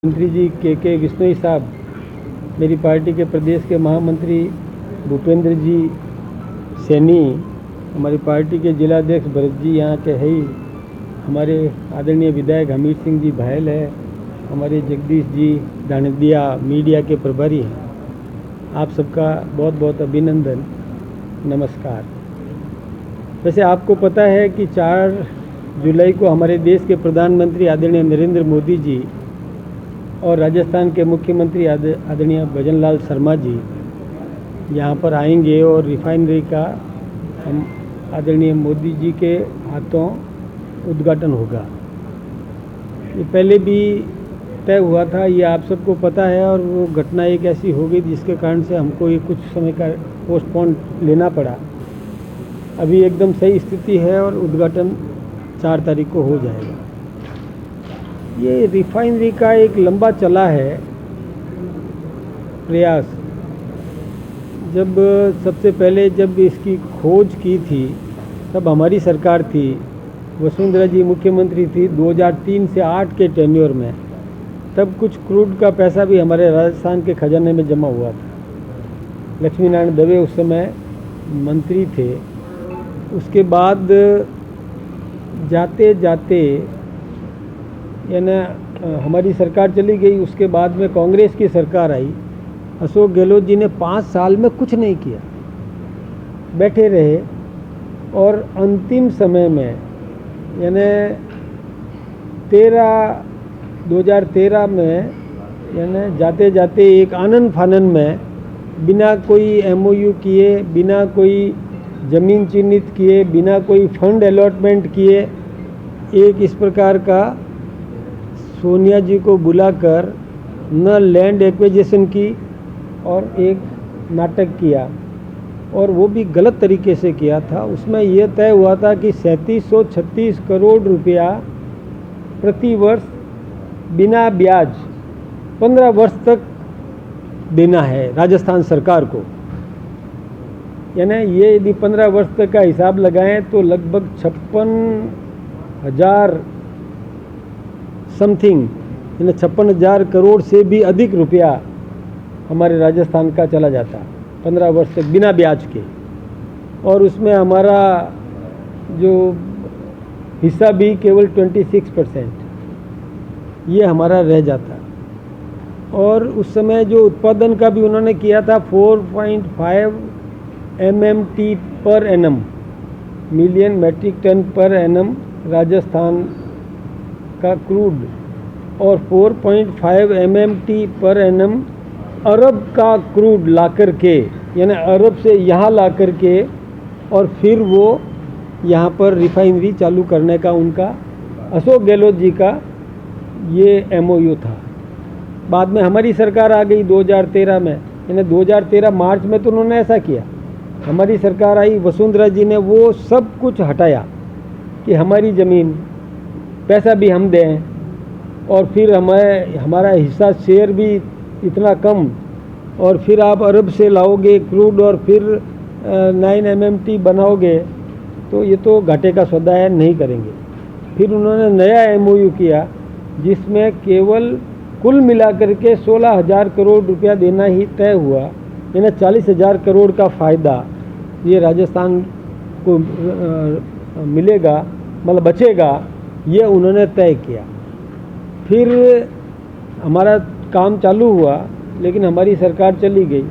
मंत्री जी के विश्नोई साहब, मेरी पार्टी के प्रदेश के महामंत्री भूपेंद्र जी सैनी, हमारी पार्टी के जिलाध्यक्ष भरत जी यहाँ के है ही, हमारे आदरणीय विधायक हमीर सिंह जी भायल है, हमारे जगदीश जी दानदिया मीडिया के प्रभारी हैं। आप सबका बहुत बहुत अभिनंदन, नमस्कार। वैसे आपको पता है कि 4 जुलाई को हमारे देश के प्रधानमंत्री आदरणीय नरेंद्र मोदी जी और राजस्थान के मुख्यमंत्री आदरणीय भजन लाल शर्मा जी यहाँ पर आएंगे और रिफाइनरी का हम आदरणीय मोदी जी के हाथों उद्घाटन होगा। ये पहले भी तय हुआ था, ये आप सबको पता है, और वो घटना एक ऐसी हो गई जिसके कारण से हमको ये कुछ समय का पोस्टपोन लेना पड़ा। अभी एकदम सही स्थिति है और उद्घाटन 4 तारीख को हो जाएगा। ये रिफाइनरी का एक लंबा चला है प्रयास। जब सबसे पहले जब इसकी खोज की थी तब हमारी सरकार थी, वसुंधरा जी मुख्यमंत्री थी 2003 से 8 के टेन्योर में, तब कुछ क्रूड का पैसा भी हमारे राजस्थान के खजाने में जमा हुआ था। लक्ष्मी नारायण दवे उस समय मंत्री थे। उसके बाद जाते जाते यानी हमारी सरकार चली गई, उसके बाद में कांग्रेस की सरकार आई। अशोक गहलोत जी ने 5 साल में कुछ नहीं किया, बैठे रहे, और अंतिम समय में यानी 2013 में यानी जाते जाते एक आनन फानन में बिना कोई MOU किए, बिना कोई ज़मीन चिन्हित किए, बिना कोई फंड अलॉटमेंट किए, एक इस प्रकार का सोनिया जी को बुलाकर न लैंड एक्विजिशन की और एक नाटक किया, और वो भी गलत तरीके से किया था। उसमें यह तय हुआ था कि 3736 करोड़ रुपया प्रति वर्ष बिना ब्याज 15 वर्ष तक देना है राजस्थान सरकार को। यानी ये यदि 15 वर्ष तक का हिसाब लगाएं तो लगभग 56,000 समथिंग, यानी 56,000 करोड़ से भी अधिक रुपया हमारे राजस्थान का चला जाता 15 वर्ष तक बिना ब्याज के। और उसमें हमारा जो हिस्सा भी केवल 26% ये हमारा रह जाता। और उस समय जो उत्पादन का भी उन्होंने किया था 4.5 MMT per annum, million metric ton per annum राजस्थान का क्रूड, और 4.5 MMT पर एनम अरब का क्रूड ला कर के, यानी अरब से यहाँ ला कर के, और फिर वो यहाँ पर रिफाइनरी चालू करने का उनका अशोक गहलोत जी का ये MOU था। बाद में हमारी सरकार आ गई 2013 में, यानी 2013 मार्च में तो उन्होंने ऐसा किया। हमारी सरकार आई, वसुंधरा जी ने वो सब कुछ हटाया कि हमारी ज़मीन, पैसा भी हम दें, और फिर हमारा हिस्सा शेयर भी इतना कम, और फिर आप अरब से लाओगे क्रूड और फिर 9 MMT बनाओगे, तो ये तो घाटे का सौदा है, नहीं करेंगे। फिर उन्होंने नया MOU किया जिसमें केवल कुल मिलाकर के 16,000 करोड़ रुपया देना ही तय हुआ, यानी 40,000 करोड़ का फ़ायदा ये राजस्थान को मिलेगा, मतलब बचेगा, ये उन्होंने तय किया। फिर हमारा काम चालू हुआ, लेकिन हमारी सरकार चली गई।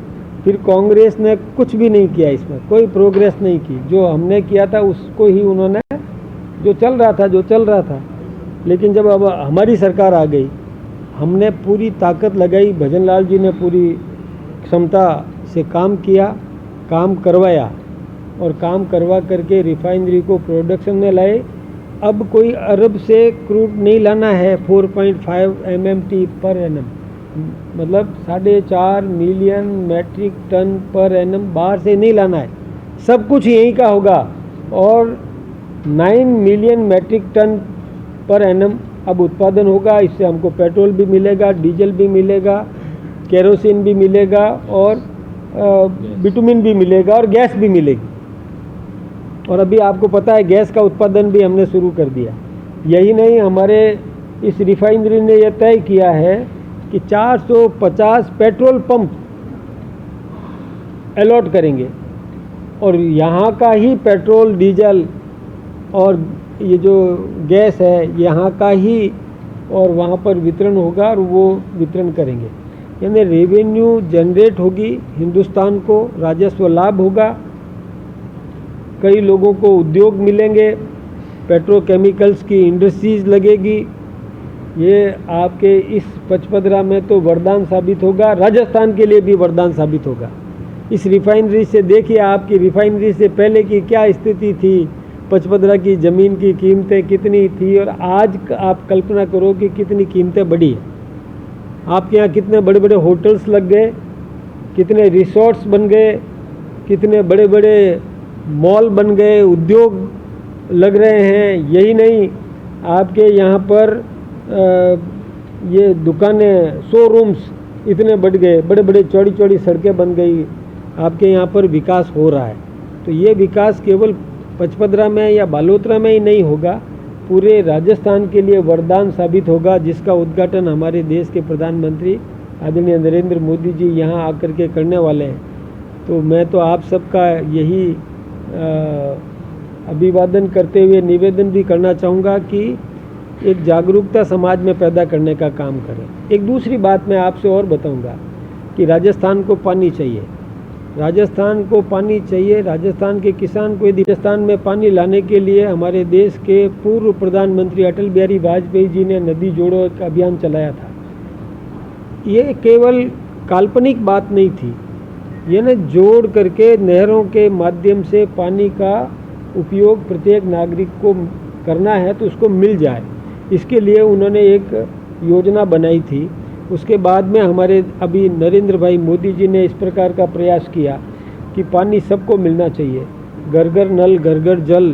फिर कांग्रेस ने कुछ भी नहीं किया, इसमें कोई प्रोग्रेस नहीं की। जो हमने किया था उसको ही उन्होंने, जो चल रहा था। लेकिन जब अब हमारी सरकार आ गई, हमने पूरी ताकत लगाई, भजन लाल जी ने पूरी क्षमता से काम किया, काम करवाया, और काम करवा करके रिफाइनरी को प्रोडक्शन में लाए। अब कोई अरब से क्रूड नहीं लाना है 4.5 MMT पर एनम, मतलब 4.5 million metric ton per annum बाहर से नहीं लाना है, सब कुछ यहीं का होगा। और 9 million metric ton per annum अब उत्पादन होगा। इससे हमको पेट्रोल भी मिलेगा, डीजल भी मिलेगा, केरोसिन भी मिलेगा, और बिटुमिन भी मिलेगा, और गैस भी मिलेगी। और अभी आपको पता है गैस का उत्पादन भी हमने शुरू कर दिया। यही नहीं, हमारे इस रिफाइनरी ने यह तय किया है कि 450 पेट्रोल पंप अलॉट करेंगे और यहाँ का ही पेट्रोल डीजल और ये जो गैस है यहाँ का ही और वहाँ पर वितरण होगा और वो वितरण करेंगे। यानी रेवेन्यू जनरेट होगी, हिंदुस्तान को राजस्व लाभ होगा, कई लोगों को उद्योग मिलेंगे, पेट्रोकेमिकल्स की इंडस्ट्रीज लगेगी। ये आपके इस पचपदरा में तो वरदान साबित होगा, राजस्थान के लिए भी वरदान साबित होगा। इस रिफाइनरी से देखिए, आपकी रिफाइनरी से पहले की क्या स्थिति थी, पचपदरा की ज़मीन की कीमतें कितनी थी और आज आप कल्पना करो कि कितनी कीमतें बढ़ी हैं। आपके यहाँ कितने बड़े बड़े होटल्स लग गए, कितने रिसोर्ट्स बन गए, कितने बड़े बड़े मॉल बन गए, उद्योग लग रहे हैं। यही नहीं, आपके यहाँ पर ये दुकानें, शोरूम्स इतने बढ़ गए, बड़े बड़े चौड़ी चौड़ी सड़कें बन गई, आपके यहाँ पर विकास हो रहा है। तो ये विकास केवल पचपदरा में या बालोतरा में ही नहीं होगा, पूरे राजस्थान के लिए वरदान साबित होगा, जिसका उद्घाटन हमारे देश के प्रधानमंत्री आदरणीय नरेंद्र मोदी जी यहाँ आकर के करने वाले हैं। तो मैं तो आप सबका यही अभिवादन करते हुए निवेदन भी करना चाहूँगा कि एक जागरूकता समाज में पैदा करने का काम करें। एक दूसरी बात मैं आपसे और बताऊँगा कि राजस्थान को पानी चाहिए, राजस्थान को पानी चाहिए। राजस्थान के किसान को यदि राजस्थान में पानी लाने के लिए हमारे देश के पूर्व प्रधानमंत्री अटल बिहारी वाजपेयी जी ने नदी जोड़ो एक अभियान चलाया था। ये केवल काल्पनिक बात नहीं थी, ये न जोड़ करके नहरों के माध्यम से पानी का उपयोग प्रत्येक नागरिक को करना है तो उसको मिल जाए, इसके लिए उन्होंने एक योजना बनाई थी। उसके बाद में हमारे अभी नरेंद्र भाई मोदी जी ने इस प्रकार का प्रयास किया कि पानी सबको मिलना चाहिए, घर घर नल, घर घर जल,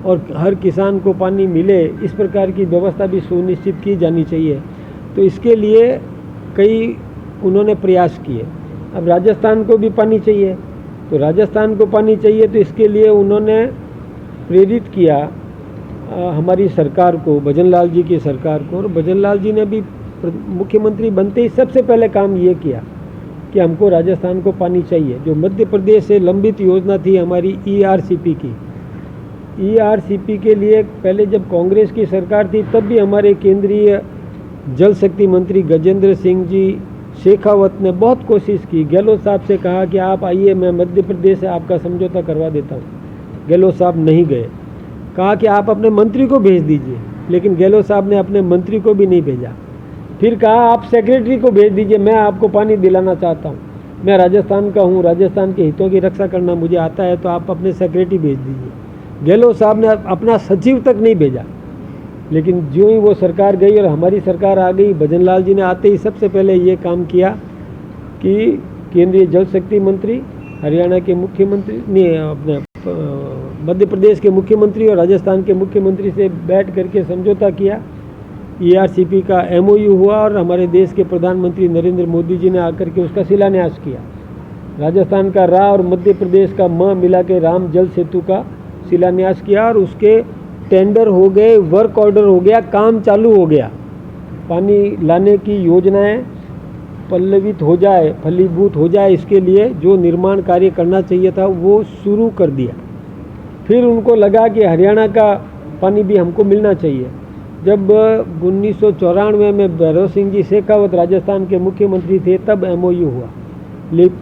और हर किसान को पानी मिले, इस प्रकार की व्यवस्था भी सुनिश्चित की जानी चाहिए। तो इसके लिए कई उन्होंने प्रयास किए। अब राजस्थान को भी पानी चाहिए, तो राजस्थान को पानी चाहिए तो इसके लिए उन्होंने प्रेरित किया हमारी सरकार को, भजनलाल जी की सरकार को, और भजनलाल जी ने भी मुख्यमंत्री बनते ही सबसे पहले काम ये किया कि हमको राजस्थान को पानी चाहिए। जो मध्य प्रदेश से लंबित योजना थी हमारी ERCP की, ERCP के लिए पहले जब कांग्रेस की सरकार थी तब भी हमारे केंद्रीय जल शक्ति मंत्री गजेंद्र सिंह जी शेखावत ने बहुत कोशिश की। गहलोत साहब से कहा कि आप आइए, मैं मध्य प्रदेश से आपका समझौता करवा देता हूँ। गहलोत साहब नहीं गए, कहा कि आप अपने मंत्री को भेज दीजिए, लेकिन गहलोत साहब ने अपने मंत्री को भी नहीं भेजा। फिर कहा आप सेक्रेटरी को भेज दीजिए, मैं आपको पानी दिलाना चाहता हूँ, मैं राजस्थान का हूँ, राजस्थान के हितों की रक्षा करना मुझे आता है, तो आप अपने सेक्रेटरी भेज दीजिए। गहलोत साहब ने अपना सचिव तक नहीं भेजा। लेकिन जो ही वो सरकार गई और हमारी सरकार आ गई, भजनलाल जी ने आते ही सबसे पहले ये काम किया कि केंद्रीय जल शक्ति मंत्री, हरियाणा के मुख्यमंत्री ने, अपने मध्य प्रदेश के मुख्यमंत्री और राजस्थान के मुख्यमंत्री से बैठ करके समझौता किया। ERCP का MOU हुआ और हमारे देश के प्रधानमंत्री नरेंद्र मोदी जी ने आकर के उसका शिलान्यास किया। राजस्थान का रा और मध्य प्रदेश का म मिला के राम जल सेतु का शिलान्यास किया और उसके टेंडर हो गए, वर्क ऑर्डर हो गया, काम चालू हो गया। पानी लाने की योजनाएं पल्लवित हो जाए, फलीभूत हो जाए, इसके लिए जो निर्माण कार्य करना चाहिए था वो शुरू कर दिया। फिर उनको लगा कि हरियाणा का पानी भी हमको मिलना चाहिए। जब 1994 में भैरव सिंह जी शेखावत राजस्थान के मुख्यमंत्री थे तब MOU हुआ,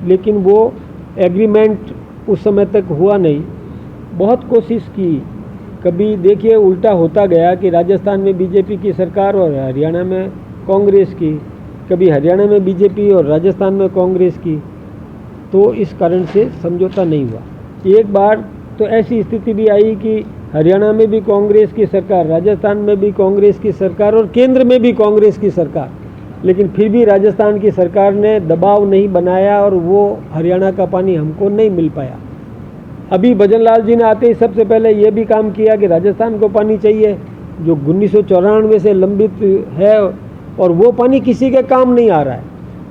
लेकिन वो एग्रीमेंट उस समय तक हुआ नहीं। बहुत कोशिश की, कभी देखिए उल्टा होता गया कि राजस्थान में BJP की सरकार और हरियाणा में कांग्रेस की, कभी हरियाणा में BJP और राजस्थान में कांग्रेस की, तो इस कारण से समझौता नहीं हुआ। एक बार तो ऐसी स्थिति भी आई कि हरियाणा में भी कांग्रेस की सरकार, राजस्थान में भी कांग्रेस की सरकार और केंद्र में भी कांग्रेस की सरकार, लेकिन फिर भी राजस्थान की सरकार ने दबाव नहीं बनाया और वो हरियाणा का पानी हमको नहीं मिल पाया। अभी भजनलाल जी ने आते ही सबसे पहले ये भी काम किया कि राजस्थान को पानी चाहिए, जो 1994 से लंबित है, और वो पानी किसी के काम नहीं आ रहा है।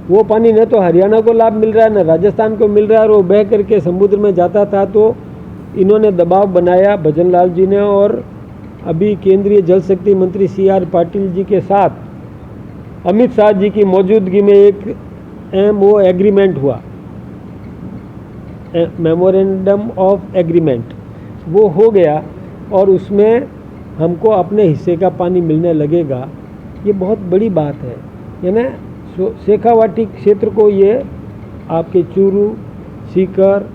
वो पानी न तो हरियाणा को लाभ मिल रहा है, न राजस्थान को मिल रहा है, और वो बह करके समुद्र में जाता था। तो इन्होंने दबाव बनाया भजनलाल जी ने, और अभी केंद्रीय जल शक्ति मंत्री CR पाटिल जी के साथ अमित शाह जी की मौजूदगी में एक MO एग्रीमेंट हुआ, मेमोरेंडम ऑफ एग्रीमेंट, वो हो गया और उसमें हमको अपने हिस्से का पानी मिलने लगेगा। ये बहुत बड़ी बात है। यानी शेखावाटी क्षेत्र को ये आपके चूरू, सीकर,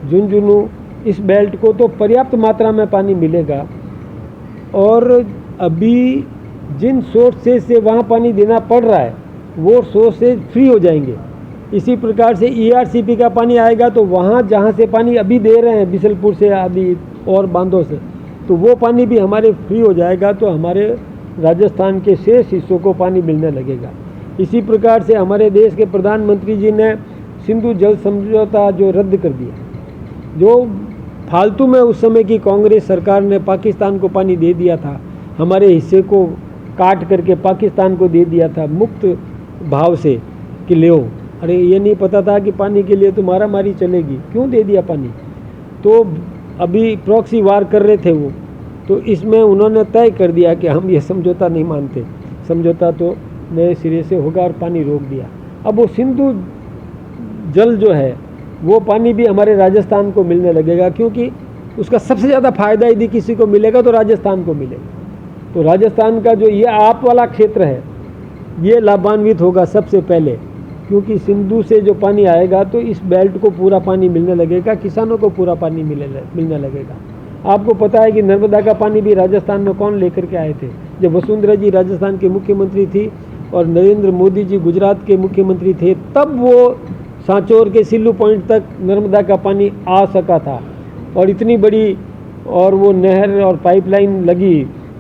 झुंझुनू, इस बेल्ट को तो पर्याप्त मात्रा में पानी मिलेगा। और अभी जिन सोर्सेज से वहाँ पानी देना पड़ रहा है वो सोर्सेज फ्री हो जाएंगे। इसी प्रकार से ERCP का पानी आएगा तो वहाँ जहाँ से पानी अभी दे रहे हैं बिसलपुर से आदि और बांधों से, तो वो पानी भी हमारे फ्री हो जाएगा, तो हमारे राजस्थान के शेष हिस्सों को पानी मिलने लगेगा। इसी प्रकार से हमारे देश के प्रधानमंत्री जी ने सिंधु जल समझौता जो रद्द कर दिया, जो फालतू में उस समय की कांग्रेस सरकार ने पाकिस्तान को पानी दे दिया था, हमारे हिस्से को काट करके पाकिस्तान को दे दिया था मुक्त भाव से कि ले। अरे ये नहीं पता था कि पानी के लिए तो मारा मारी चलेगी, क्यों दे दिया पानी। तो अभी प्रॉक्सी वार कर रहे थे वो, तो इसमें उन्होंने तय कर दिया कि हम ये समझौता नहीं मानते, समझौता तो नए सिरे से होगा और पानी रोक दिया। अब वो सिंधु जल जो है वो पानी भी हमारे राजस्थान को मिलने लगेगा, क्योंकि उसका सबसे ज़्यादा फायदा यदि किसी को मिलेगा तो राजस्थान को मिलेगा। तो राजस्थान का जो ये आप वाला क्षेत्र है ये लाभान्वित होगा सबसे पहले, क्योंकि सिंधु से जो पानी आएगा तो इस बेल्ट को पूरा पानी मिलने लगेगा, किसानों को पूरा पानी मिलने लगेगा। आपको पता है कि नर्मदा का पानी भी राजस्थान में कौन लेकर के आए थे? जब वसुंधरा जी राजस्थान की मुख्यमंत्री थी और नरेंद्र मोदी जी गुजरात के मुख्यमंत्री थे, तब वो सांचौर के सिल्लू पॉइंट तक नर्मदा का पानी आ सका था। और इतनी बड़ी और वो नहर और पाइपलाइन लगी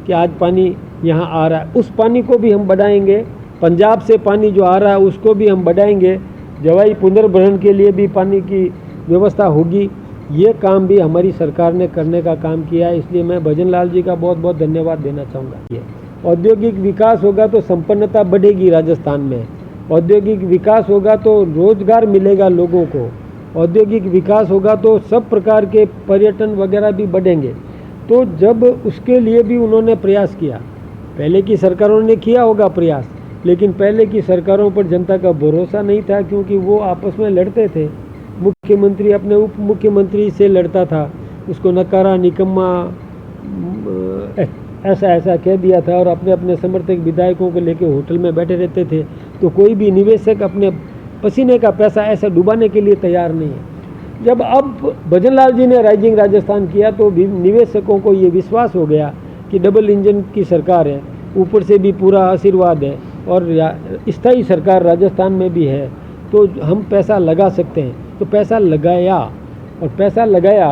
कि आज पानी यहाँ आ रहा है। उस पानी को भी हम बढ़ाएंगे, पंजाब से पानी जो आ रहा है उसको भी हम बढ़ाएंगे, जवाई पुनर्भरण के लिए भी पानी की व्यवस्था होगी। ये काम भी हमारी सरकार ने करने का काम किया है, इसलिए मैं भजन लाल जी का बहुत बहुत धन्यवाद देना चाहूँगा। औद्योगिक विकास होगा तो संपन्नता बढ़ेगी राजस्थान में, औद्योगिक विकास होगा तो रोजगार मिलेगा लोगों को, औद्योगिक विकास होगा तो सब प्रकार के पर्यटन वगैरह भी बढ़ेंगे। तो जब उसके लिए भी उन्होंने प्रयास किया, पहले की सरकारों ने किया होगा प्रयास, लेकिन पहले की सरकारों पर जनता का भरोसा नहीं था, क्योंकि वो आपस में लड़ते थे। मुख्यमंत्री अपने उप मुख्यमंत्री से लड़ता था, उसको नकारा, निकम्मा, ऐसा ऐसा कह दिया था, और अपने अपने समर्थक विधायकों को लेकर होटल में बैठे रहते थे। तो कोई भी निवेशक अपने पसीने का पैसा ऐसा डुबाने के लिए तैयार नहीं है। जब अब भजन लाल जी ने राइजिंग राजस्थान किया तो भी निवेशकों को ये विश्वास हो गया कि डबल इंजन की सरकार है, ऊपर से भी पूरा आशीर्वाद है और स्थायी सरकार राजस्थान में भी है, तो हम पैसा लगा सकते हैं। तो पैसा लगाया, और पैसा लगाया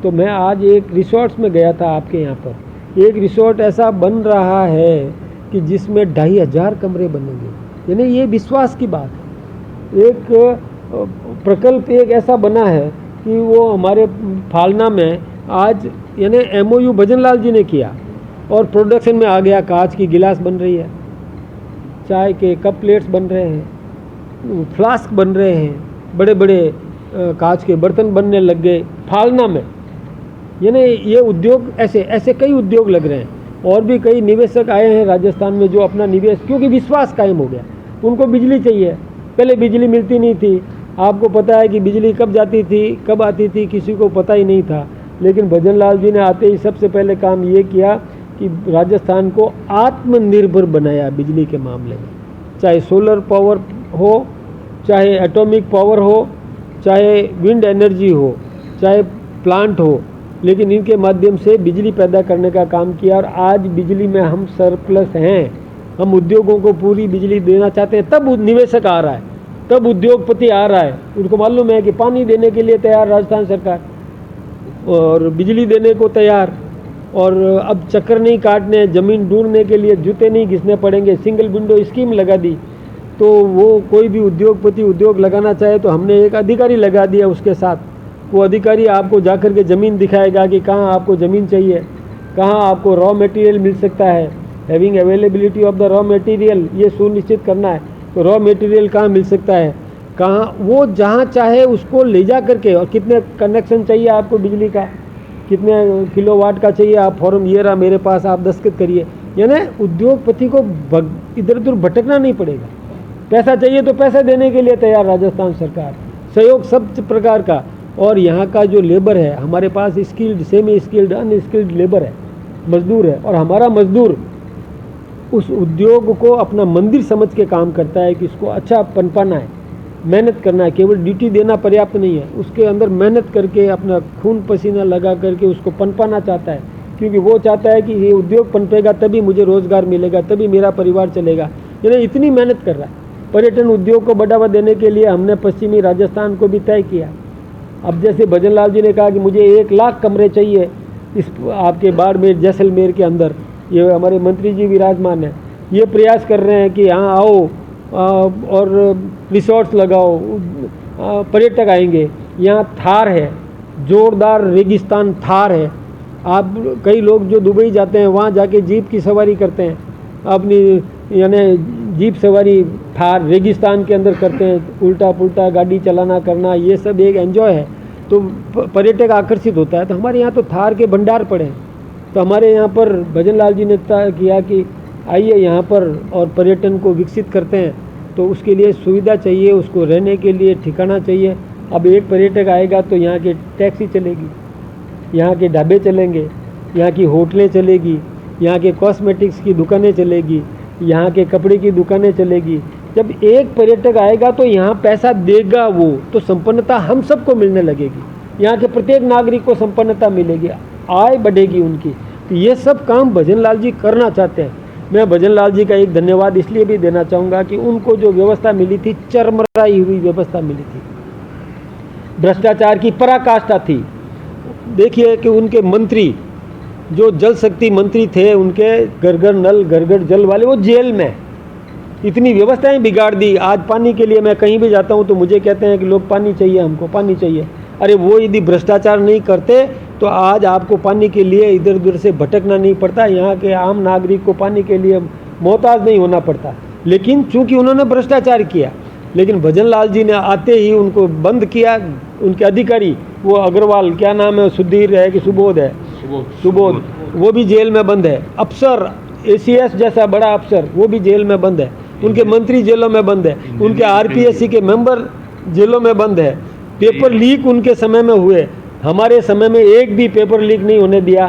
तो मैं आज एक रिसोर्ट्स में गया था आपके यहाँ पर, एक रिसोर्ट ऐसा बन रहा है कि जिसमें 2500 कमरे बनेंगे। यानी ये विश्वास की बात है। एक प्रकल्प एक ऐसा बना है कि वो हमारे फालना में आज यानी MOU भजन लाल जी ने किया और प्रोडक्शन में आ गया। कांच की गिलास बन रही है, चाय के कप प्लेट्स बन रहे हैं, फ्लास्क बन रहे हैं, बड़े बड़े कांच के बर्तन बनने लग गए फालना में। यानी ये उद्योग ऐसे ऐसे कई उद्योग लग रहे हैं, और भी कई निवेशक आए हैं राजस्थान में जो अपना निवेश, क्योंकि विश्वास कायम हो गया। उनको बिजली चाहिए, पहले बिजली मिलती नहीं थी, आपको पता है कि बिजली कब जाती थी कब आती थी किसी को पता ही नहीं था। लेकिन भजन लाल जी ने आते ही सबसे पहले काम ये किया कि राजस्थान को आत्मनिर्भर बनाया बिजली के मामले में, चाहे सोलर पावर हो, चाहे एटॉमिक पावर हो, चाहे विंड एनर्जी हो, चाहे प्लांट हो, लेकिन इनके माध्यम से बिजली पैदा करने का काम किया। और आज बिजली में हम सरप्लस हैं, हम उद्योगों को पूरी बिजली देना चाहते हैं, तब निवेशक आ रहा है, तब उद्योगपति आ रहा है। उनको मालूम है कि पानी देने के लिए तैयार राजस्थान सरकार और बिजली देने को तैयार, और अब चक्कर नहीं काटने, ज़मीन ढूंढने के लिए जूते नहीं घिसने पड़ेंगे, सिंगल विंडो स्कीम लगा दी। तो वो कोई भी उद्योगपति उद्योग लगाना चाहे तो हमने एक अधिकारी लगा दिया उसके साथ, वो अधिकारी आपको जाकर के ज़मीन दिखाएगा कि कहाँ आपको ज़मीन चाहिए, कहाँ आपको रॉ मटेरियल मिल सकता है, having availability of the raw material, ये सुनिश्चित करना है। तो रॉ मटेरियल कहाँ मिल सकता है, कहाँ, वो जहाँ चाहे उसको ले जा करके, और कितने कनेक्शन चाहिए आपको बिजली का, कितने किलोवाट का चाहिए, आप फॉर्म ये रहा मेरे पास, आप दस्तखत करिए, यानी उद्योगपति को इधर उधर भटकना नहीं पड़ेगा। पैसा चाहिए तो पैसा देने के लिए तैयार राजस्थान सरकार, सहयोग सब प्रकार का। और यहाँ का जो लेबर है, हमारे पास skilled, semi skilled, unskilled labour है, मजदूर है। और हमारा मजदूर उस उद्योग को अपना मंदिर समझ के काम करता है कि इसको अच्छा पनपाना है, मेहनत करना है। केवल ड्यूटी देना पर्याप्त नहीं है, उसके अंदर मेहनत करके अपना खून पसीना लगा करके उसको पनपाना चाहता है, क्योंकि वो चाहता है कि ये उद्योग पनपेगा तभी मुझे रोज़गार मिलेगा, तभी मेरा परिवार चलेगा। यानी इतनी मेहनत कर रहा है। पर्यटन उद्योग को बढ़ावा देने के लिए हमने पश्चिमी राजस्थान को भी तय किया। अब जैसे भजन लाल जी ने कहा कि मुझे 1 लाख कमरे चाहिए इस आपके बाड़मेर जैसलमेर के अंदर, ये हमारे मंत्री जी विराजमान हैं, ये प्रयास कर रहे हैं कि यहाँ आओ और रिसोर्ट्स लगाओ, पर्यटक आएंगे। यहाँ थार है, जोरदार रेगिस्तान थार है। आप कई लोग जो दुबई जाते हैं वहाँ जाके जीप की सवारी करते हैं, अपनी यानी जीप सवारी थार रेगिस्तान के अंदर करते हैं, उल्टा पुल्टा गाड़ी चलाना करना, ये सब एक एंजॉय है। तो पर्यटक आकर्षित होता है। तो हमारे यहाँ तो थार के भंडार पड़े हैं। तो हमारे यहाँ पर भजन लाल जी ने तय किया कि आइए यहाँ पर और पर्यटन को विकसित करते हैं। तो उसके लिए सुविधा चाहिए, उसको रहने के लिए ठिकाना चाहिए। अब एक पर्यटक आएगा तो यहाँ की टैक्सी चलेगी, यहाँ के ढाबे चलेंगे, यहाँ की होटलें चलेगी, यहाँ के कॉस्मेटिक्स की दुकानें चलेगी, यहाँ के कपड़े की दुकानें चलेगी। जब एक पर्यटक आएगा तो यहाँ पैसा देगा वो, तो संपन्नता हम सबको मिलने लगेगी। यहाँ के प्रत्येक नागरिक को संपन्नता मिलेगी, आय बढ़ेगी उनकी। तो ये सब काम भजन लाल जी करना चाहते हैं। मैं भजन लाल जी का एक धन्यवाद इसलिए भी देना चाहूँगा कि उनको जो व्यवस्था मिली थी, चरमराई हुई व्यवस्था मिली थी, भ्रष्टाचार की पराकाष्ठा थी। देखिए कि उनके मंत्री जो जल शक्ति मंत्री थे, उनके घर घर नल घर घर जल वाले, वो जेल में इतनी व्यवस्थाएं बिगाड़ दी। आज पानी के लिए मैं कहीं भी जाता हूं तो मुझे कहते हैं कि लोग पानी चाहिए, हमको पानी चाहिए। अरे वो यदि भ्रष्टाचार नहीं करते तो आज आपको पानी के लिए इधर उधर से भटकना नहीं पड़ता, यहाँ के आम नागरिक को पानी के लिए मोहताज नहीं होना पड़ता। लेकिन चूंकि उन्होंने भ्रष्टाचार किया, लेकिन भजन लाल जी ने आते ही उनको बंद किया। उनके अधिकारी, वो अग्रवाल, क्या नाम है, सुधीर है कि सुबोध है, सुबोध, वो भी जेल में बंद है। अफसर ACS जैसा बड़ा अफसर, वो भी जेल में बंद है। उनके मंत्री जेलों में बंद है, उनके RPSC के मेंबर जेलों में बंद है। पेपर लीक उनके समय में हुए, हमारे समय में एक भी पेपर लीक नहीं होने दिया।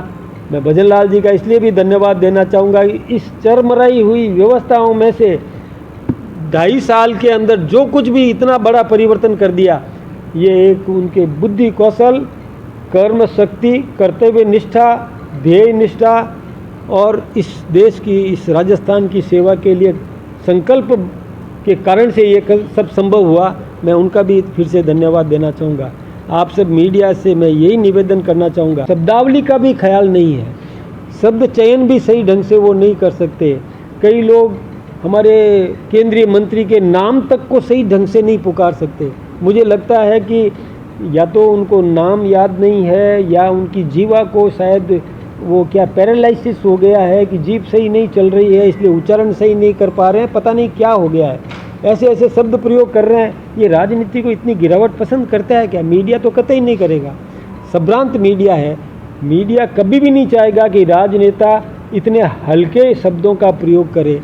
मैं भजन लाल जी का इसलिए भी धन्यवाद देना चाहूँगा कि इस चरमराई हुई व्यवस्थाओं में से 2.5 साल के अंदर जो कुछ भी इतना बड़ा परिवर्तन कर दिया, ये एक उनके बुद्धि कौशल, कर्म शक्ति, कर्तव्य निष्ठा, ध्येय निष्ठा और इस देश की, इस राजस्थान की सेवा के लिए संकल्प के कारण से ये सब संभव हुआ। मैं उनका भी फिर से धन्यवाद देना चाहूँगा। आप सब मीडिया से मैं यही निवेदन करना चाहूँगा, शब्दावली का भी ख्याल नहीं है, शब्द चयन भी सही ढंग से वो नहीं कर सकते। कई लोग हमारे केंद्रीय मंत्री के नाम तक को सही ढंग से नहीं पुकार सकते। मुझे लगता है कि या तो उनको नाम याद नहीं है, या उनकी जीवा को शायद वो क्या पैरालिसिस हो गया है कि जीभ सही नहीं चल रही है, इसलिए उच्चारण सही नहीं कर पा रहे हैं, पता नहीं क्या हो गया है। ऐसे ऐसे शब्द प्रयोग कर रहे हैं। ये राजनीति को इतनी गिरावट पसंद करता है क्या? मीडिया तो कतई नहीं करेगा, संभ्रांत मीडिया है। मीडिया कभी भी नहीं चाहेगा कि राजनेता इतने हल्के शब्दों का प्रयोग करे।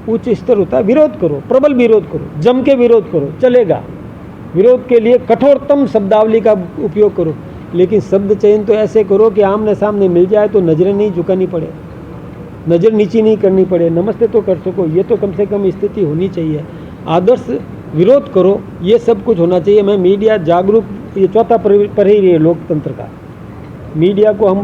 उच्च स्तर होता है, विरोध करो, प्रबल विरोध करो, जम के विरोध करो, चलेगा। विरोध के लिए कठोरतम शब्दावली का उपयोग करो, लेकिन शब्द चयन तो ऐसे करो कि आमने सामने मिल जाए तो नज़रें नहीं झुकानी पड़े, नज़र नीची नहीं करनी पड़े, नमस्ते तो कर सको। ये तो कम से कम स्थिति होनी चाहिए। आदर्श विरोध करो, ये सब कुछ होना चाहिए। मैं मीडिया जागरूक, ये चौथा प्रहरी है लोकतंत्र का। मीडिया को हम